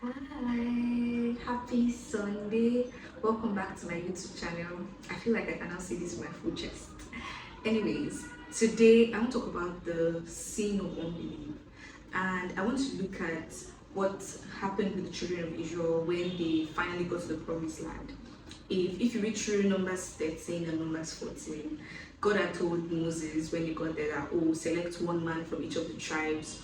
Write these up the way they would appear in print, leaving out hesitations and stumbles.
Hi, happy Sunday. Welcome back to my YouTube channel. I feel like I can now say this with my full chest. Anyways, today I want to talk about the sin of unbelief, and I want to look at what happened with the children of Israel when they finally got to the promised land. If you read through Numbers 13 and Numbers 14, God had told Moses when he got there that, oh, select one man from each of the tribes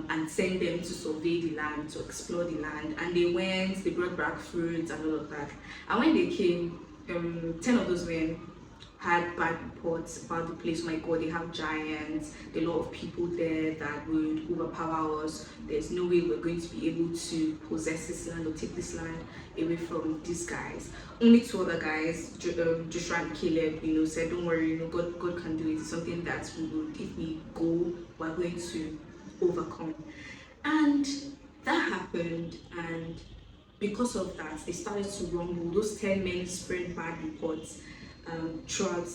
and send them to survey the land, to explore the land. And they went, they brought back fruits and all of that. And when they came, 10 of those men had bad reports about the place. Oh my God, they have giants, there are a lot of people there that would overpower us. There's no way we're going to be able to possess this land or take this land away from these guys. Only two other guys, Joshua and Caleb, said, don't worry, God can do it. It's something that we would, if we go, we're going to overcome. And that happened, and because of that, they started to rumble. Those 10 men spread bad reports throughout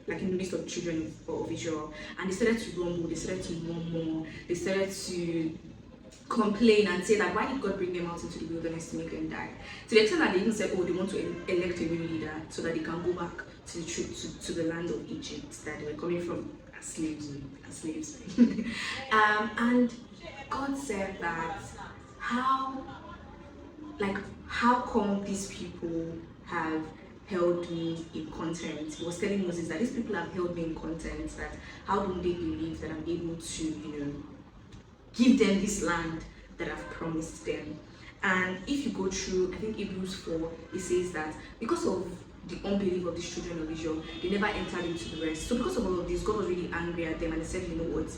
like in the midst of children of Israel, and they started to rumble, they started to murmur, they started to complain and say that why did God bring them out into the wilderness to make them die? To the extent that they even said, oh, they want to elect a new leader so that they can go back to to the land of Egypt that they were coming from as slaves. And God said that how how come these people have held me in contempt? He was telling Moses that these people have held me in contempt, that how don't they believe that I'm able to, give them this land that I've promised them. And if you go through, I think Hebrews 4, it says that because of the unbelief of these children of Israel, they never entered into the rest. So because of all of this, God was really angry at them and he said, you know what,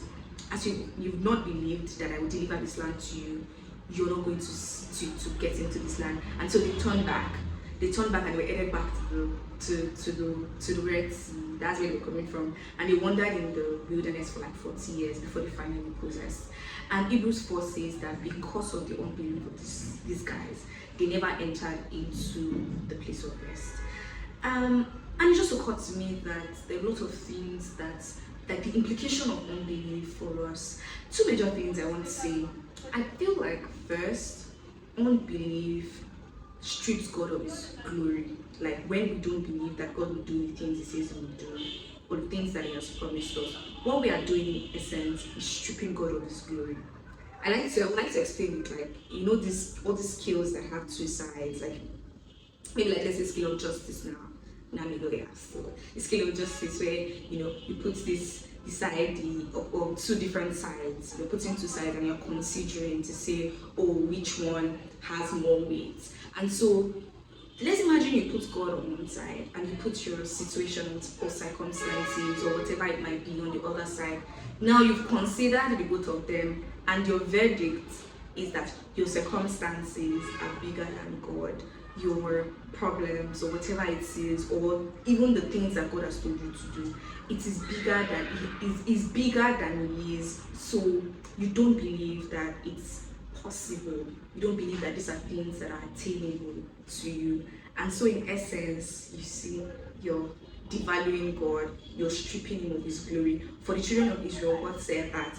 as you've not believed that I will deliver this land to you, you're not going to get into this land. And so they turned back. They turned back and were headed back to the Red Sea. That's where they were coming from. And they wandered in the wilderness for like 40 years before they finally possessed. And Hebrews 4 says that because of the unbelief of these guys, they never entered into the place of rest. And it just occurred to me that there are a lot of things that the implication of unbelief for us. Two major things I want to say. I feel like first, unbelief strips God of his glory. Like when we don't believe that God will do the things he says he will do, or the things that he has promised us, what we are doing in essence is stripping God of his glory. I would like to explain it like, this all these skills that have two sides, like maybe like let's say scale of justice now. Now me go there. So the scale of justice where you put this beside the or two different sides. You're putting two sides and you're considering to say, oh, which one has more weight. And so let's imagine you put God on one side and you put your situations or circumstances or whatever it might be on the other side. Now you've considered the both of them, and your verdict is that your circumstances are bigger than God. Your problems or whatever it is, or even the things that God has told you to do, it is bigger than is bigger than He is. So you don't believe that it's possible. You don't believe that these are things that are attainable to you. And so in essence, you see, you're devaluing God, you're stripping him of his glory. For the children of Israel, God said that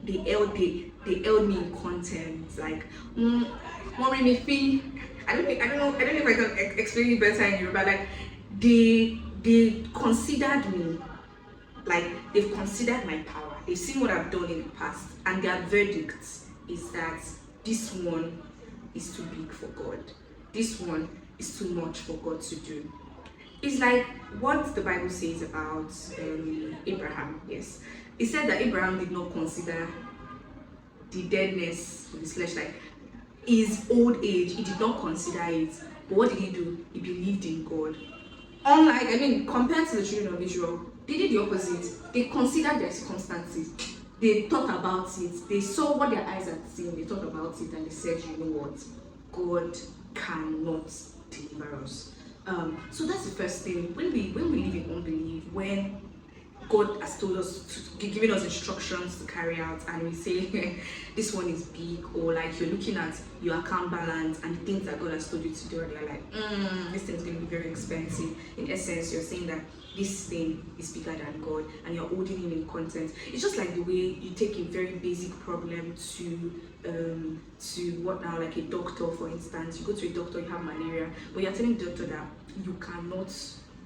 they held me in contempt. Like, mommy me feel. I don't know if I can explain it better in Yoruba. Like, they considered me, like they've considered my power. They've seen what I've done in the past, and their verdict is that this one is too big for God. This one is too much for God to do. It's like what the Bible says about Abraham. Yes, it said that Abraham did not consider the deadness of his flesh, like his old age. He did not consider it. But what did he do? He believed in God. Unlike, compared to the children of Israel, they did the opposite. They considered their circumstances. They thought about it. They saw what their eyes had seen. They thought about it and they said, you know what? God cannot deliver us. So that's the first thing. When we live in unbelief, when God has told us giving us instructions to carry out, and we say this one is big, or like you're looking at your account balance and the things that God has told you to do, and you're like, this thing is going to be very expensive. In essence, you're saying that this thing is bigger than God, and you're holding Him in contempt. It's just like the way you take a very basic problem to what now, like a doctor, for instance. You go to a doctor, you have malaria, but you're telling the doctor that you cannot,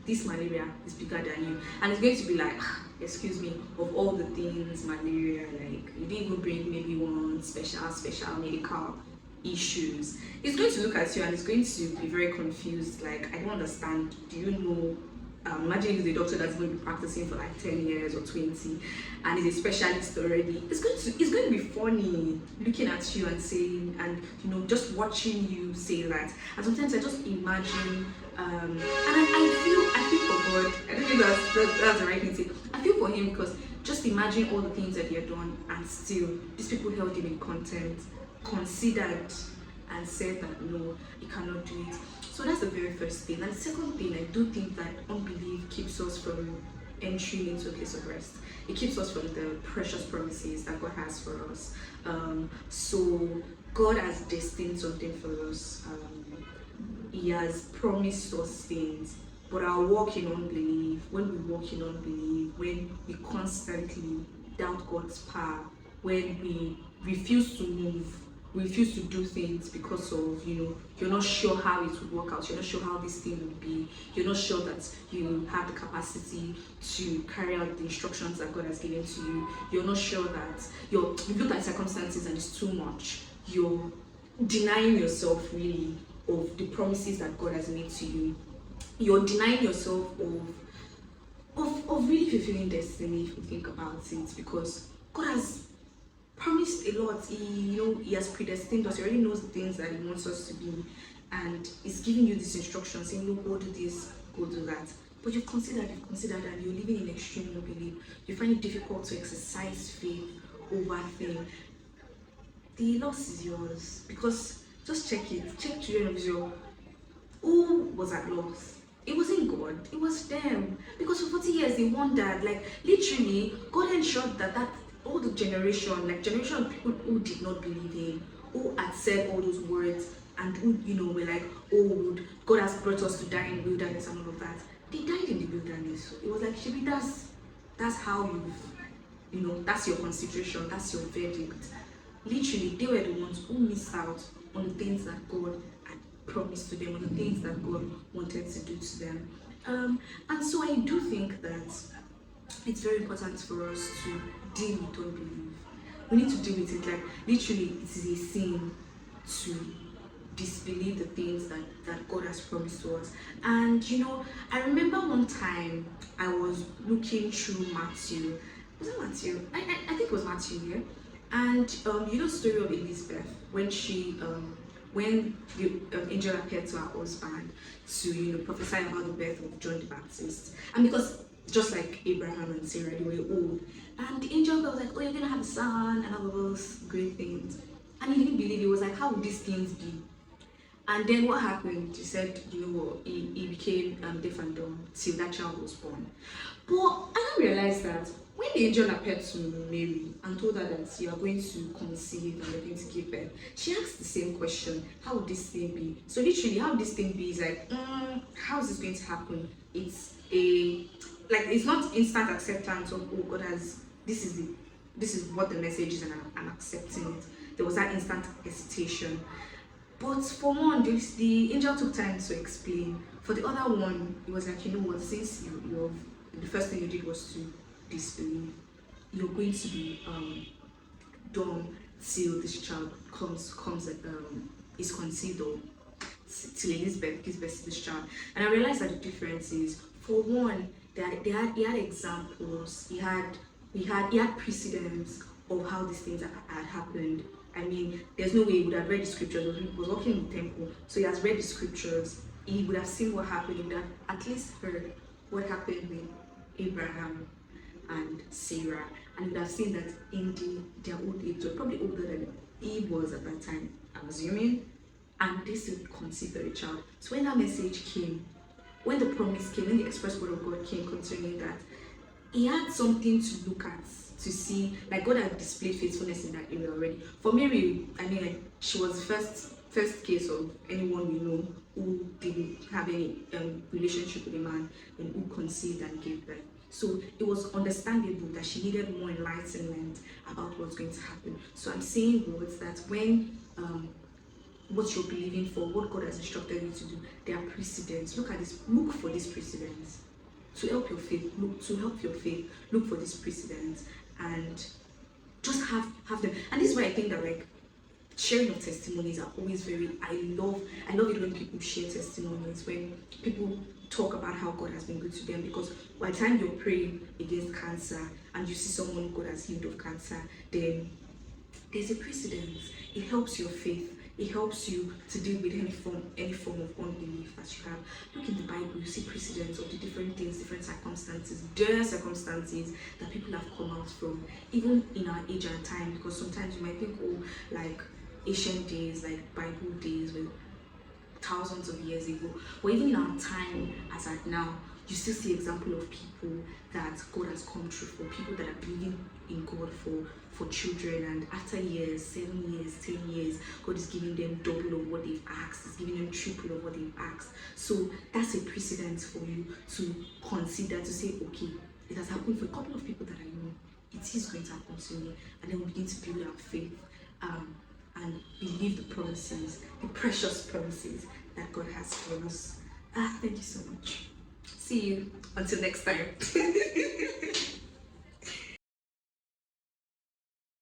this malaria is bigger than you, and it's going to be like, excuse me, of all the things, malaria, like you didn't even bring maybe one special medical issues. It's going to look at you and it's going to be very confused, like, I don't understand, do you know, imagine if the doctor that's going to be practicing for like 10 years or 20 and is a specialist already. It's going to be funny looking at you and saying, and just watching you say that. And sometimes I just imagine, and I feel for God. I don't think that's the right thing to say. I feel for Him, because just imagine all the things that He had done, and still these people held Him in contempt, considered, and said that no, He cannot do it. So that's the very first thing. And the second thing, I do think that unbelief keeps us from entering into a place of rest. It keeps us from the precious promises that God has for us. So God has destined something for us. He has promised us things. But our walk in unbelief, when we walk in unbelief, when we constantly doubt God's power, when we refuse to move, we refuse to do things because of, you're not sure how it would work out, you're not sure how this thing would be, you're not sure that you have the capacity to carry out the instructions that God has given to you, you're not sure that you've looked at circumstances and it's too much, you're denying yourself really of the promises that God has made to you, you're denying yourself of really fulfilling destiny, if you think about it, because God has promised a lot. He has predestined us. He already knows the things that He wants us to be, and He's giving you these instructions, saying, go do this, go do that. But you've considered, and you're living in extreme unbelief. You find it difficult to exercise faith over things. The loss is yours, because just check children of Israel. Who was at loss? It wasn't God, it was them. Because for 40 years they wondered, like literally, God ensured that all the generation of people who did not believe Him, who had said all those words, and who were like, oh, God has brought us to die in the wilderness and all of that. They died in the wilderness. So it was like, Shibi, that's how that's your consideration, that's your verdict. Literally, they were the ones who missed out on the things that God had promised to them, on the things that God wanted to do to them. And so I do think that it's very important for us to deal with unbelief. We need to deal with it. Like literally, it is a sin to disbelieve the things that God has promised to us. And I remember one time I was looking through Matthew. Was it Matthew? I think it was Matthew, yeah. And the story of Elizabeth, when she when the angel appeared to her husband to prophesy about the birth of John the Baptist, and because just like Abraham and Sarah, they were old, and the angel was like, oh, you're gonna have a son and all of those great things, and he didn't believe. He was like, how would these things be? And then what happened? He said, he became deaf and dumb till that child was born. But I didn't realize that when the angel appeared to Mary and told her that you are going to conceive and you're going to give birth, she asked the same question: how would this thing be? So literally, how would this thing be is like, how is this going to happen? It's it's not instant acceptance of, oh, God has, this is what the message is, and I'm accepting it. There was that instant hesitation. But for one, the angel took time to explain. For the other one, it was like, what, since the first thing you did was to disbelieve, you're going to be dumb till this child is conceived, or till Elizabeth gives birth to this child. And I realized that the difference is, for one, he had examples, he had precedents of how these things had happened. I mean, there's no way he would have read the scriptures. He was walking in the temple, so he has read the scriptures. He would have seen what happened. He would have at least heard what happened with Abraham and Sarah, and he would have seen that in their old age, so probably older than he was at that time, I'm assuming, and they still conceived a child. So when that message came, when the promise came, when the express word of God came concerning that, he had something to look at, to see, like God had displayed faithfulness in that area already. For Mary, I mean, like, she was the first case of anyone we know who didn't have any relationship with a man and who conceived and gave birth. So it was understandable that she needed more enlightenment about what's going to happen. So I'm saying words that when what you're believing for, what God has instructed you to do, there are precedents. Look at this, look for these precedents to help your faith. Look for these precedents and just have them. And this is why I think that, like, sharing of testimonies are always very, I love it when people share testimonies, when people talk about how God has been good to them, because by the time you're praying against cancer and you see someone God has healed of cancer, then there's a precedent. It helps your faith. It helps you to deal with any form of unbelief that you have. Look in the Bible, you see precedents of the different things, different circumstances, dire circumstances that people have come out from, even in our age and time. Because sometimes you might think, oh, like ancient days, like Bible days, with thousands of years ago, or even in our time as at now, you still see example of people that God has come through for, people that are believing in God for children, and after years, 7 years, 10 years, God is giving them double of what they've asked, is giving them triple of what they've asked. So that's a precedent for you to consider, to say, okay, it has happened for a couple of people that I know, it is going to happen to me, and then we begin to build our faith and believe the promises, the precious promises that God has for us. Thank you so much. See you until next time.